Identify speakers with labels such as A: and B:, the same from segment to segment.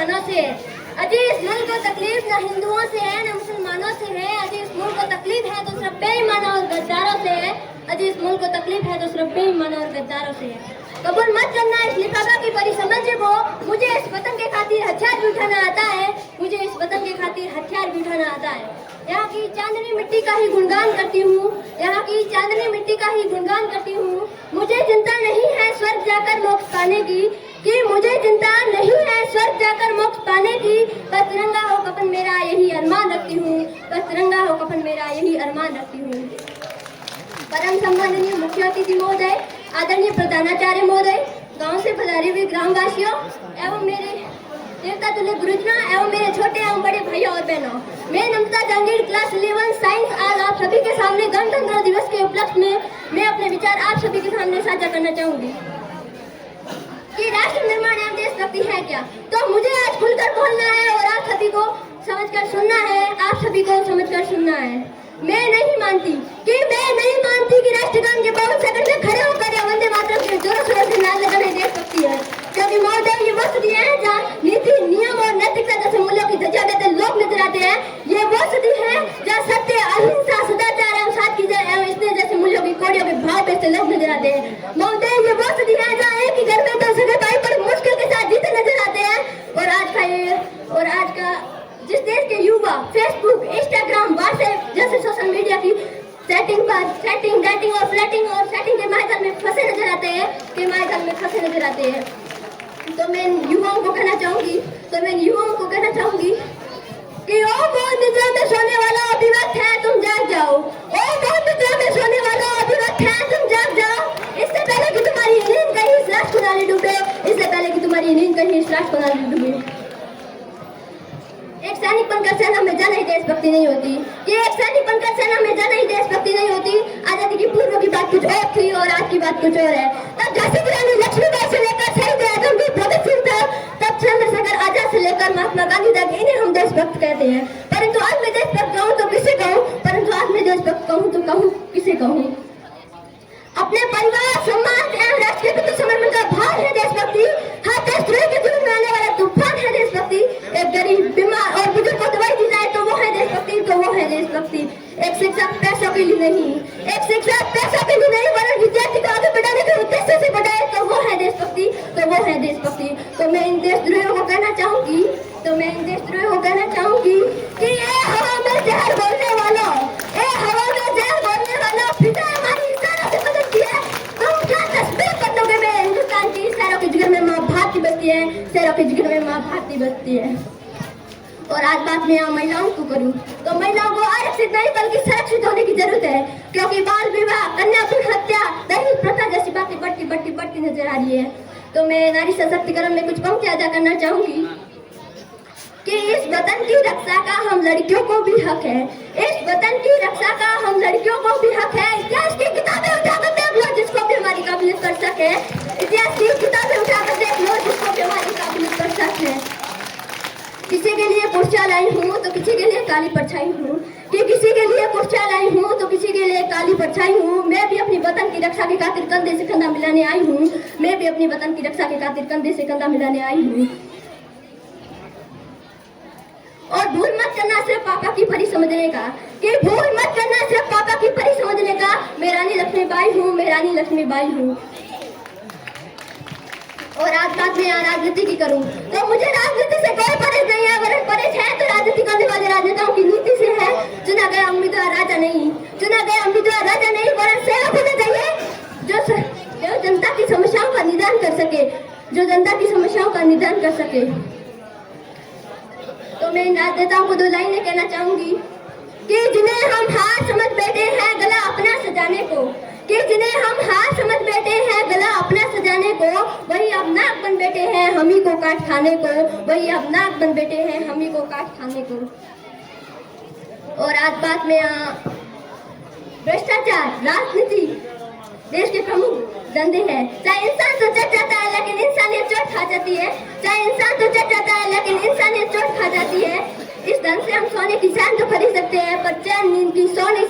A: मुसलमानों से है। अजी इस मुल्क को तकलीफ न हिंदुओं से है न मुसलमानों से है। अजी इस मुल्क को तकलीफ है तो सिर्फ बेईमानों और गद्दारों से है। अजी इस मुल्क को तकलीफ है तो सिर्फ बेईमानों और गद्दारों से है। कबूल मत करना इस लिफाफा की परी समझ को। मुझे इस वतन के खातिर हथियार भी उठाना आता है। मुझे इस वतन के खातिर हथियार भी उठाना आता है। यहाँ की चांदनी मिट्टी का ही गुणगान करती हूँ। यहाँ की चांदनी मिट्टी का ही गुणगान करती हूँ। मुझे चिंता नहीं है स्वर्ग जाकर मोक्ष पाने की, कि मुझे चिंता नहीं है स्वर्ग जाकर मोक्ष पाने की। बस तिरंगा हो कफन मेरा यही अरमान रखती हूँ। बस तिरंगा हो कफन मेरा यही अरमान रखती हूँ। परम सम्माननीय मुख्य अतिथि महोदय, आदरणीय प्रधानाचार्य महोदय, गांव से पधारे हुए ग्रामवासियों एवं मेरे देवता तुल्य गुरुजनों एवं मेरे छोटे एवं बड़े भाइयों और बहनों, मैं नम्रता जहांगीर क्लास 11 साइंस आज आप सभी के सामने गणतंत्र दिवस के उपलक्ष्य में मैं अपने विचार आप सभी के सामने साझा करना चाहूंगी कि राष्ट्र निर्माण एवं देशभक्ति है क्या। तो मुझे आज खुलकर बोलना है और आप सभी को समझकर सुनना है। आप सभी को समझकर सुनना है। मैं नहीं मानती कि राष्ट्रगान के 52 सेकंड में खड़े होकर या वंदे मातरम के जोरों शोरों से नारे लगाने देशभक्ति है, क्योंकि महोदय ये वो स्थिति है जहाँ नीति नियम और नैतिकता जैसे मूल्यों की धज्जियां उड़ाते लोग नजर आते हैं। ये वो स्थिति है जहाँ सत्य, अहिंसा, सदाचार एवं सादगी एवं स्नेह जैसे मूल्यों की कोड़ियों के भाव बेचते लोग नजर आते हैं। महोदय ये वो स्थिति है जहाँ एक ही घर में दो सगे भाई बड़ी मुश्किल के साथ जीते नजर आते हैं। और आज का जिस देश के युवा फेसबुक, इंस्टाग्राम, व्हाट्सएप जैसे सोशल मीडिया की सेटिंग, डेटिंग और फ्लर्टिंग और सेटिंग के माध्यम में फंसे नजर आते हैं, तो मैं युवाओं को कहना चाहूंगी कि ओ बहुत निद्रा में सोने वाला अभी वक्त है तुम जाग जाओ। ओ बहुत निद्रा में सोने वाला अभी वक्त है तुम जाग जाओ। इससे पहले कि तुम्हारी नींद कहीं इस राष्ट्र को नाले डूबे, एक सैनिक बनकर सेना में जाना ही देशभक्ति नहीं होती। आजादी की पूर्व की बात कुछ और थी और आज की बात कुछ और है। तब झांसी की रानी लक्ष्मीबाई से लेकर शहीद आजम भी भगत सिंह तक, तब चंद्रशेखर आजाद से लेकर महात्मा गांधी तक, इन्हें हम देशभक्त कहते हैं। परंतु आज मैं देशभक्त कहूँ तो किसे कहूँ? अपने परिवार, समाज एवं राष्ट्र के प्रति समर्पण का भाव है देशभक्ति। हर देशद्रोही के जीवन में आने वाला तूफान है देशभक्ति। एक गरीब, बीमार और बुजुर्ग को दवाई दी जाए तो वो है देशभक्ति। एक शिक्षा पैसों के लिए नहीं, वरन विद्यार्थी को आगे बढ़ाने के उद्देश्य से बढ़ाए तो वो है देशभक्ति। तो मैं इन देशद्रोहियों को कहना चाहूंगी कि ये हवा में जहर बोलने वालों, पिता हमारी इशारों से मदद की है। तुम क्या तस्वीर कर दोगे? मैं हिंदुस्तान की शहरों के जिगर में माँ भारती बसती है। और आज बात मैं यहाँ महिलाओं को करूँ तो महिलाओं को आरक्षित नहीं बल्कि सुरक्षित होने की जरूरत है, क्योंकि बाल विवाह, कन्या भ्रूण हत्या, दहेज प्रथा जैसी बातें बढ़ती नजर आ रही है। तो मैं नारी सशक्तिकरण में कुछ पंक्तियां अदा करना चाहूंगी कि इस वतन की रक्षा का हम लड़कियों को भी हक है। इतिहास की किताबें उठाकर देख लो जिसको भी हमारी काबिलियत कर सके। किसी के लिए कुर्सियां लाई हूँ तो किसी के लिए काली परछाई हूँ। मैं भी अपनी वतन की रक्षा के खातिर कंधे से कंधा मिलाने आई हूँ। और भूल मत करना सिर्फ पापा की परी समझने का, मैं रानी लक्ष्मीबाई हूँ। और आज बात में यहाँ राजनीति की करूँ तो मुझे राजनीति से कोई परहेज नहीं है, वरन परहेज है तो राजनीति करने वाले राजनेताओं की नीति से है। चुना गया उम्मीदवार राजा नहीं, वरन सेवक होना चाहिए जो जनता की समस्याओं का निदान कर सके। तो मैं इन राजनेताओं को 2 लाइनें कहना चाहूंगी कि जिन्हें हम हार समझ बैठे हैं गला अपना सजाने को, वही अब नाक बन बैठे हैं हम ही को काट खाने को। और आज बात में भ्रष्टाचार, राजनीति देश के प्रमुख धंधे हैं। चाहे इंसान तो चढ़ जाता है लेकिन इंसानियत चोट खा जाती है। इस धन से हम सोने की चैन तो खरीद सकते हैं पर चैन नींद की सो नहीं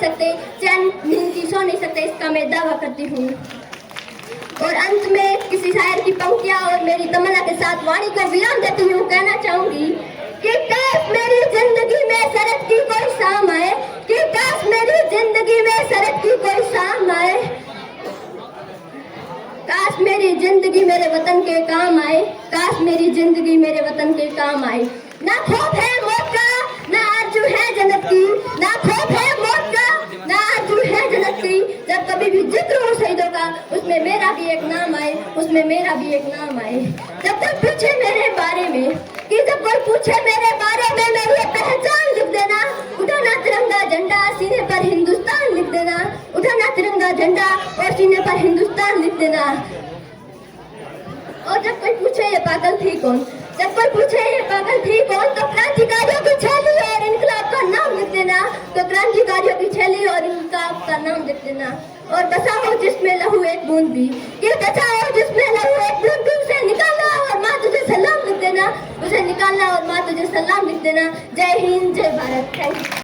A: सकते, इसका मैं दावा करती हूँ। और अंत में किसी शायर की पंक्तियां और मेरी तमन्ना के साथ वाणी को विराम देती हूँ। कहना चाहूंगी कि काश मेरी जिंदगी में शरद की कोई शाम आए, कि काश मेरी जिंदगी में शरद की कोई शाम आए, काश मेरी जिंदगी मेरे वतन के काम आए, काश मेरी जिंदगी मेरे वतन के काम आए। ना खौफ है मौत का, ना आरज़ू है जन्नत की, ना खौफ है मौत का, ना आरज़ू है जन्नत की। जब कभी भी जिक्र हो शहीदों का, उसमें मेरा भी एक नाम आए, उसमें मेरा भी एक नाम आए। जब कोई पूछे मेरे बारे में, कि जब कोई पूछे मेरे बारे में, मेरी पहचान लिख देना, उठाना तिरंगा झंडा, सीने पर हिंदुस्तान लिख देना, उठाना तिरंगा झंडा और सीने पर हिंदुस्तान लिख देना। और जब कोई पूछे ये पागल थी कौन, जब कोई पूछे ये पागल थी कौन, तो क्रांतिकारियों की छेली और इनकलाब का नाम लिख देना, तो क्रांतिकारियों की छेली और इनकलाब का नाम लिख देना। और बसा हो जिसमें लहू एक बूंद भी, कि बचा हो जिसमें लहू एक बूंद भी, उसे निकालना और माँ तुझे सलाम लिख देना, उसे निकालना और माँ तुझे सलाम लिख देना। जय हिंद, जय भारत। Thank you.